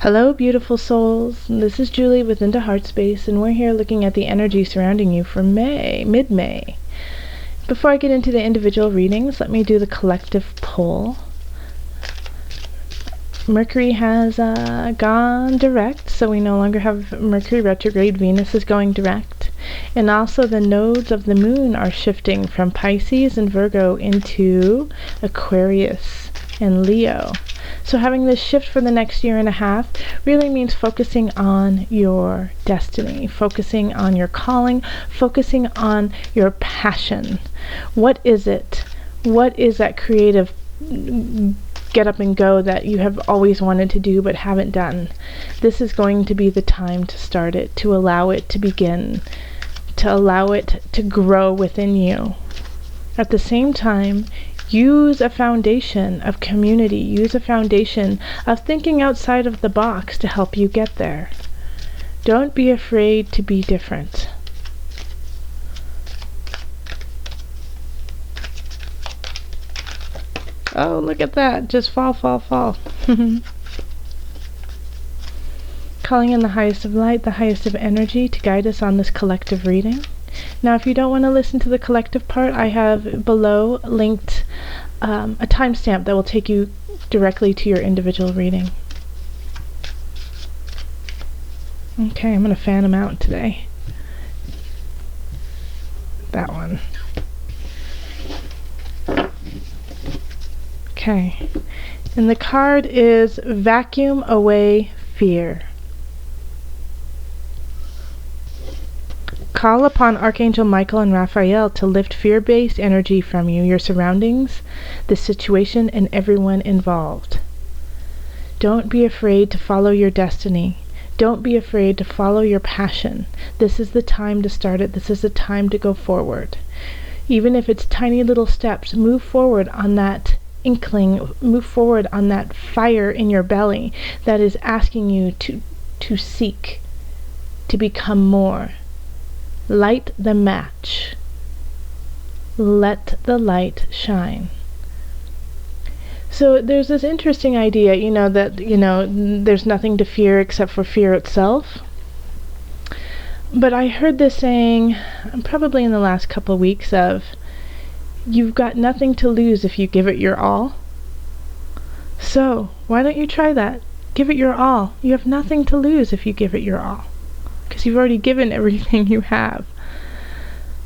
Hello, beautiful souls. This is Julie with Heartspace, and we're here looking at the energy surrounding you for May, mid-May. Before I get into the individual readings, let me do the collective pull. Mercury has gone direct, so we no longer have Mercury retrograde. Venus is going direct. And also the nodes of the moon are shifting from Pisces and Virgo into Aquarius and Leo. So having this shift for the next year and a half really means focusing on your destiny, focusing on your calling, focusing on your passion. What is it? What is that creative get up and go that you have always wanted to do but haven't done? This is going to be the time to start it, to allow it to begin, to allow it to grow within you. At the same time, use a foundation of community, use a foundation of thinking outside of the box to help you get there. Don't be afraid to be different. Oh, look at that. Just fall. Calling in the highest of light, the highest of energy to guide us on this collective reading. Now, if you don't want to listen to the collective part, I have below linked a timestamp that will take you directly to your individual reading. Okay, I'm going to fan them out today. That one. Okay. And the card is Vacuum Away Fear. Call upon Archangel Michael and Raphael to lift fear-based energy from you, your surroundings, the situation, and everyone involved. Don't be afraid to follow your destiny. Don't be afraid to follow your passion. This is the time to start it. This is the time to go forward. Even if it's tiny little steps, move forward on that inkling, move forward on that fire in your belly that is asking you to seek, to become more. Light the match. Let the light shine. So there's this interesting idea, that there's nothing to fear except for fear itself. But I heard this saying, probably in the last couple weeks, of, you've got nothing to lose if you give it your all. So why don't you try that? Give it your all. You have nothing to lose if you give it your all, because you've already given everything you have.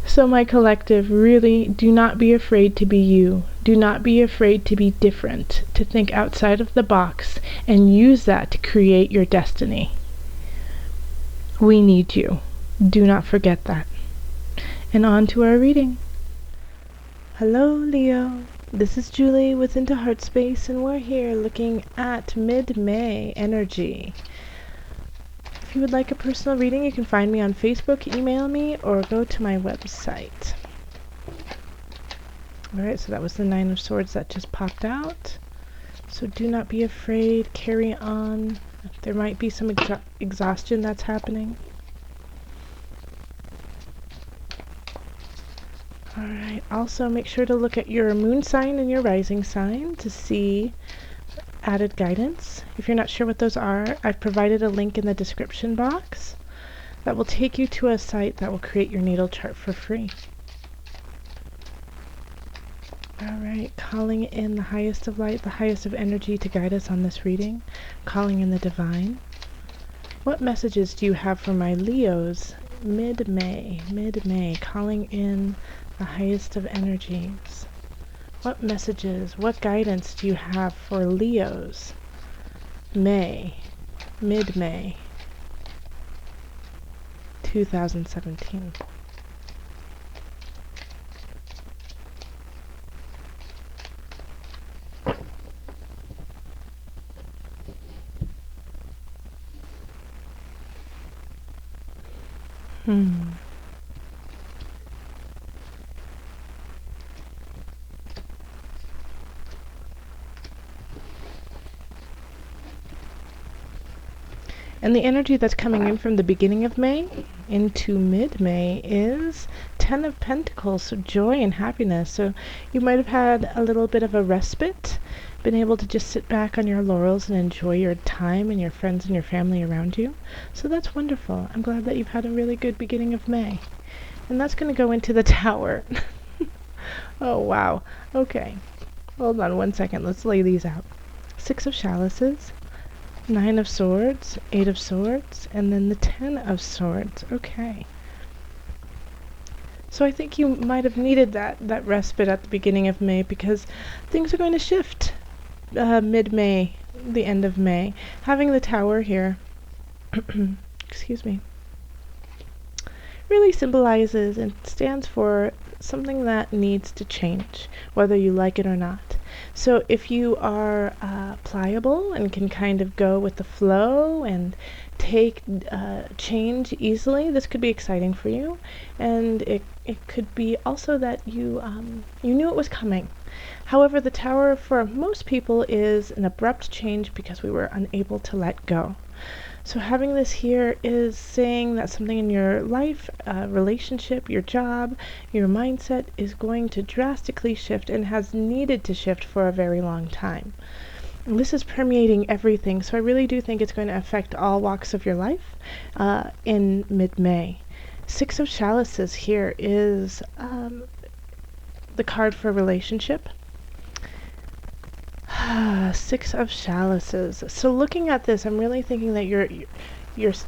So my collective, really do not be afraid to be you. Do not be afraid to be different, to think outside of the box and use that to create your destiny. We need you. Do not forget that. And on to our reading. Hello, Leo. This is Julie with Heartspace, and we're here looking at mid-May energy. If you would like a personal reading, you can find me on Facebook, email me, or go to my website. Alright, so that was the Nine of Swords that just popped out. So do not be afraid, carry on. There might be some exhaustion that's happening. Alright, also make sure to look at your moon sign and your rising sign to see added guidance. If you're not sure what those are, I've provided a link in the description box that will take you to a site that will create your natal chart for free. Alright, calling in the highest of light, the highest of energy to guide us on this reading. Calling in the divine. What messages do you have for my Leos mid-May? Mid-May, calling in the highest of energies. What messages, what guidance do you have for Leos? May, mid-May, 2017. And the energy that's coming in from the beginning of May into mid-May is Ten of Pentacles, so joy and happiness. So you might have had a little bit of a respite, been able to just sit back on your laurels and enjoy your time and your friends and your family around you. So that's wonderful. I'm glad that you've had a really good beginning of May. And that's going to go into the Tower. Oh, wow. Okay. Hold on one second. Let's lay these out. Six of Chalices, Nine of Swords, Eight of Swords, and then the Ten of Swords. Okay. So I think you might have needed that respite at the beginning of May, because things are going to shift mid-May, the end of May. Having the Tower here, excuse me, really symbolizes and stands for something that needs to change, whether you like it or not. So if you are pliable and can kind of go with the flow and take change easily, this could be exciting for you. And it could be also that you knew it was coming. However, the Tower for most people is an abrupt change because we were unable to let go. So having this here is saying that something in your life, relationship, your job, your mindset is going to drastically shift and has needed to shift for a very long time. And this is permeating everything, so I really do think it's going to affect all walks of your life in mid-May. Six of Chalices here is the card for relationship. Six of Chalices. So looking at this, I'm really thinking that you're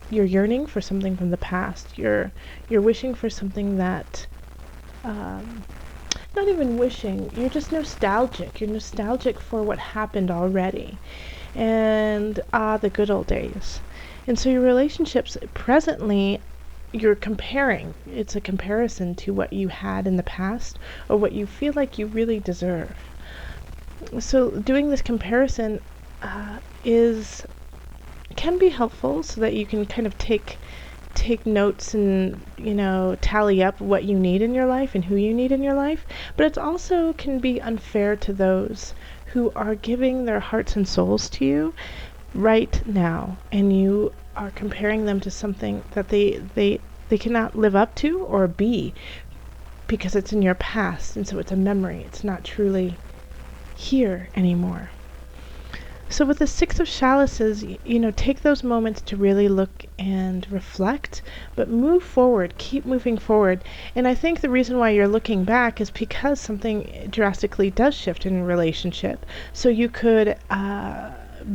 yearning for something from the past. You're wishing for something that, not even wishing, you're just nostalgic. You're nostalgic for what happened already. And the good old days. And so your relationships presently, you're comparing. It's a comparison to what you had in the past or what you feel like you really deserve. So doing this comparison can be helpful, so that you can kind of take notes and tally up what you need in your life and who you need in your life. But it also can be unfair to those who are giving their hearts and souls to you right now, and you are comparing them to something that they cannot live up to or be, because it's in your past, and so it's a memory. It's not truly here anymore. So with the Six of Chalices, take those moments to really look and reflect, but move forward, keep moving forward. And I think the reason why you're looking back is because something drastically does shift in a relationship. So you could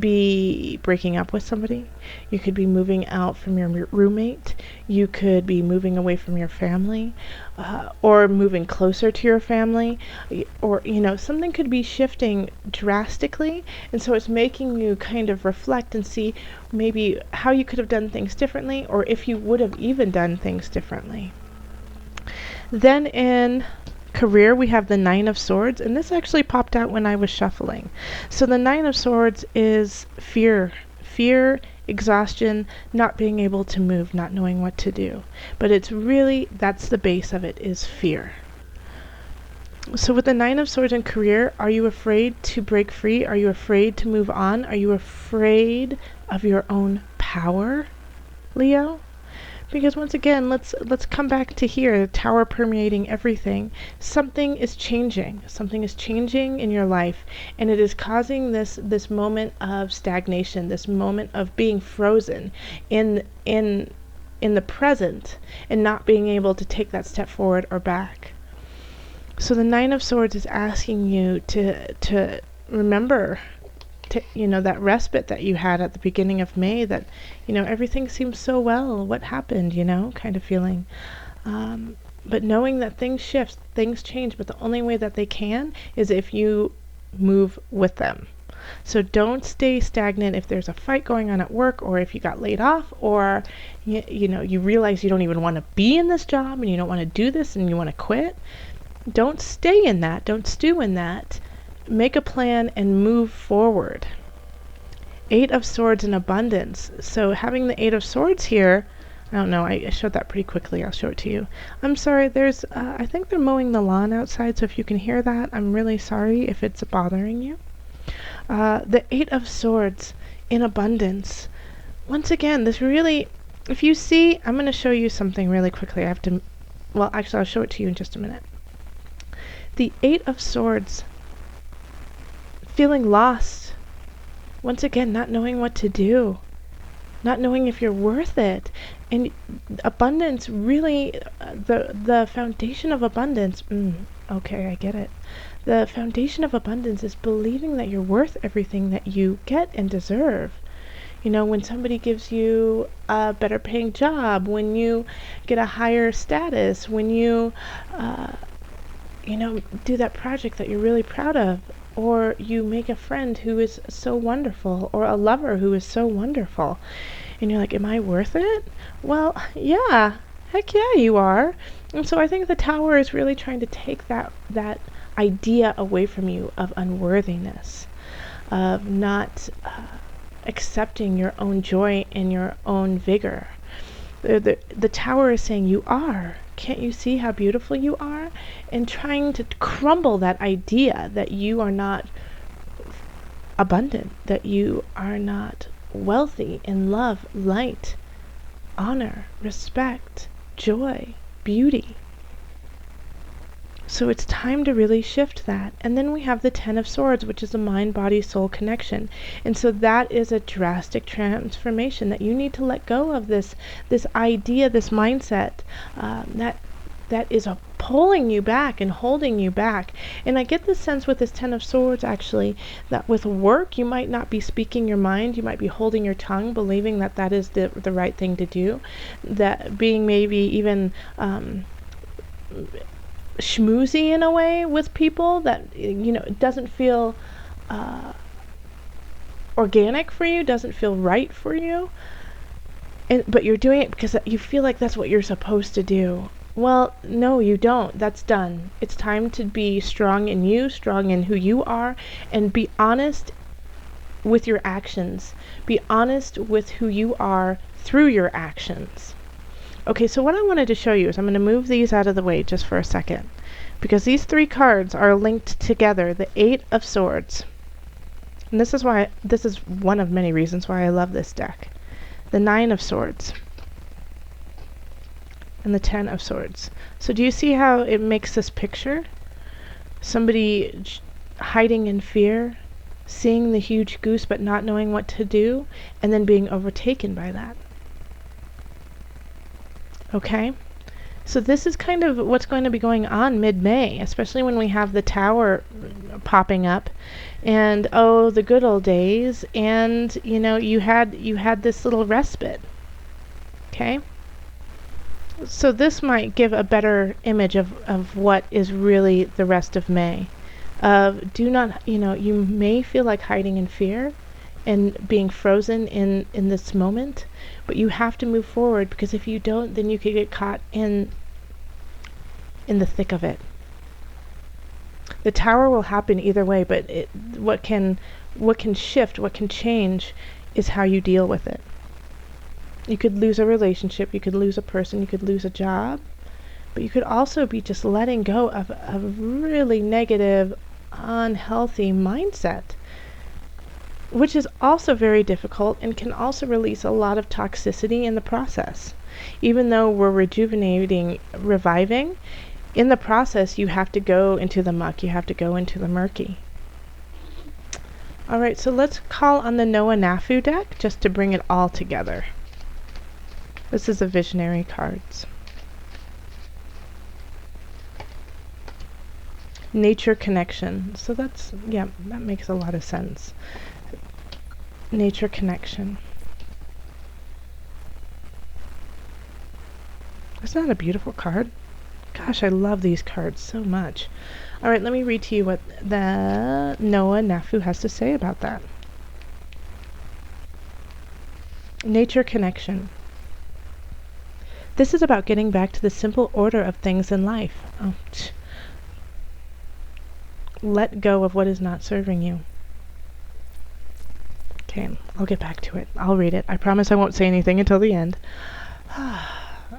be breaking up with somebody, you could be moving out from your roommate, you could be moving away from your family, or moving closer to your family, or something could be shifting drastically, and so it's making you kind of reflect and see maybe how you could have done things differently, or if you would have even done things differently. Then in career, we have the Nine of Swords, and this actually popped out when I was shuffling. So the Nine of Swords is fear, exhaustion, not being able to move, not knowing what to do. But it's really, that's the base of it, is fear. So with the Nine of Swords in career, are you afraid to break free? Are you afraid to move on? Are you afraid of your own power, Leo? Because once again, let's come back to here, the Tower permeating everything. Something is changing. Something is changing in your life, and it is causing this moment of stagnation, this moment of being frozen in the present and not being able to take that step forward or back. So the Nine of Swords is asking you to remember that respite that you had at the beginning of May, that, everything seems so well. What happened, kind of feeling. But knowing that things shift, things change, but the only way that they can is if you move with them. So don't stay stagnant if there's a fight going on at work, or if you got laid off, or, you realize you don't even want to be in this job and you don't want to do this and you want to quit. Don't stay in that. Don't stew in that. Make a plan and move forward. Eight of Swords in abundance. So having the Eight of Swords here, I don't know, I showed that pretty quickly. I'll show it to you. I'm sorry, there's, I think they're mowing the lawn outside, so if you can hear that, I'm really sorry if it's bothering you. The Eight of Swords in abundance. Once again, this really, if you see, I'm going to show you something really quickly. I have to well, actually, I'll show it to you in just a minute. The Eight of Swords, feeling lost. Once again, not knowing what to do. Not knowing if you're worth it. And abundance, really, the foundation of abundance, okay, I get it. The foundation of abundance is believing that you're worth everything that you get and deserve. You know, when somebody gives you a better paying job, when you get a higher status, when you, do that project that you're really proud of, or you make a friend who is so wonderful, or a lover who is so wonderful, and you're like, am I worth it? Well, yeah, heck yeah, you are. And so I think the Tower is really trying to take that idea away from you of unworthiness, of not accepting your own joy and your own vigor. The Tower is saying you are. Can't you see how beautiful you are? And trying to crumble that idea that you are not abundant, that you are not wealthy in love, light, honor, respect, joy, beauty. So it's time to really shift that. And then we have the Ten of Swords, which is a mind-body-soul connection. And so that is a drastic transformation, that you need to let go of this idea, this mindset that is pulling you back and holding you back. And I get the sense with this Ten of Swords, actually, that with work, you might not be speaking your mind. You might be holding your tongue, believing that that is the right thing to do. That being maybe even schmoozy in a way with people, that it doesn't feel organic for you, doesn't feel right for you, but you're doing it because you feel like that's what you're supposed to do. Well, no, you don't. That's done. It's time to be strong in you, strong in who you are, and be honest with your actions. Be honest with who you are through your actions. Okay, so what I wanted to show you is I'm going to move these out of the way just for a second, because these three cards are linked together, the Eight of Swords. And this is one of many reasons why I love this deck. The Nine of Swords and the Ten of Swords. So do you see how it makes this picture? Somebody hiding in fear, seeing the huge goose but not knowing what to do, and then being overtaken by that. Okay, so this is kind of what's going to be going on mid-May, especially when we have the Tower popping up, and the good old days, and you had this little respite. Okay, so this might give a better image of what is really the rest of May. Do not, you may feel like hiding in fear and being frozen in this moment, but you have to move forward, because if you don't, then you could get caught in the thick of it. The Tower will happen either way, but what can shift, what can change, is how you deal with it. You could lose a relationship, you could lose a person, you could lose a job, but you could also be just letting go of a really negative, unhealthy mindset, which is also very difficult and can also release a lot of toxicity in the process. Even though we're rejuvenating, reviving, in the process you have to go into the muck, you have to go into the murky. Alright, so let's call on the Knafo deck just to bring it all together. This is the Visionary cards. Nature connection. So that makes a lot of sense. Nature connection. Isn't that a beautiful card? Gosh, I love these cards so much. All right, let me read to you what the Knafo has to say about that. Nature connection. This is about getting back to the simple order of things in life. Let go of what is not serving you. Okay, I'll get back to it. I'll read it. I promise I won't say anything until the end.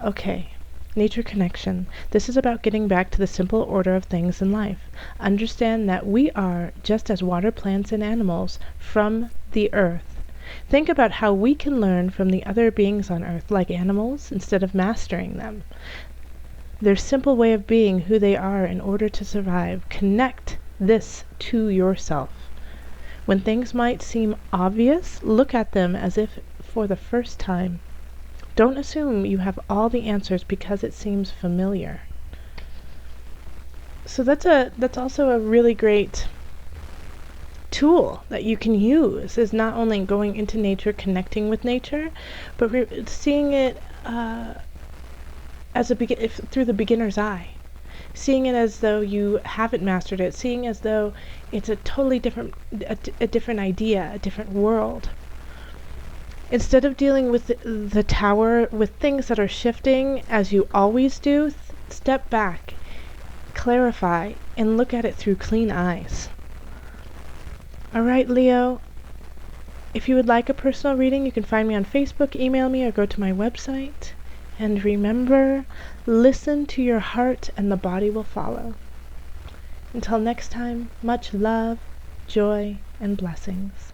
Okay. Nature connection. This is about getting back to the simple order of things in life. Understand that we are just as water plants and animals from the earth. Think about how we can learn from the other beings on earth like animals instead of mastering them. their simple way of being who they are in order to survive. Connect this to yourself. When things might seem obvious, look at them as if for the first time. Don't assume you have all the answers because it seems familiar. So that's also a really great tool that you can use, is not only going into nature, connecting with nature, but seeing it as through the beginner's eye. Seeing it as though you haven't mastered it, seeing as though it's a totally different idea, a different world. Instead of dealing with the tower, with things that are shifting as you always do, step back, clarify, and look at it through clean eyes. Alright, Leo, if you would like a personal reading, you can find me on Facebook, email me, or go to my website. And remember, listen to your heart and the body will follow. Until next time, much love, joy, and blessings.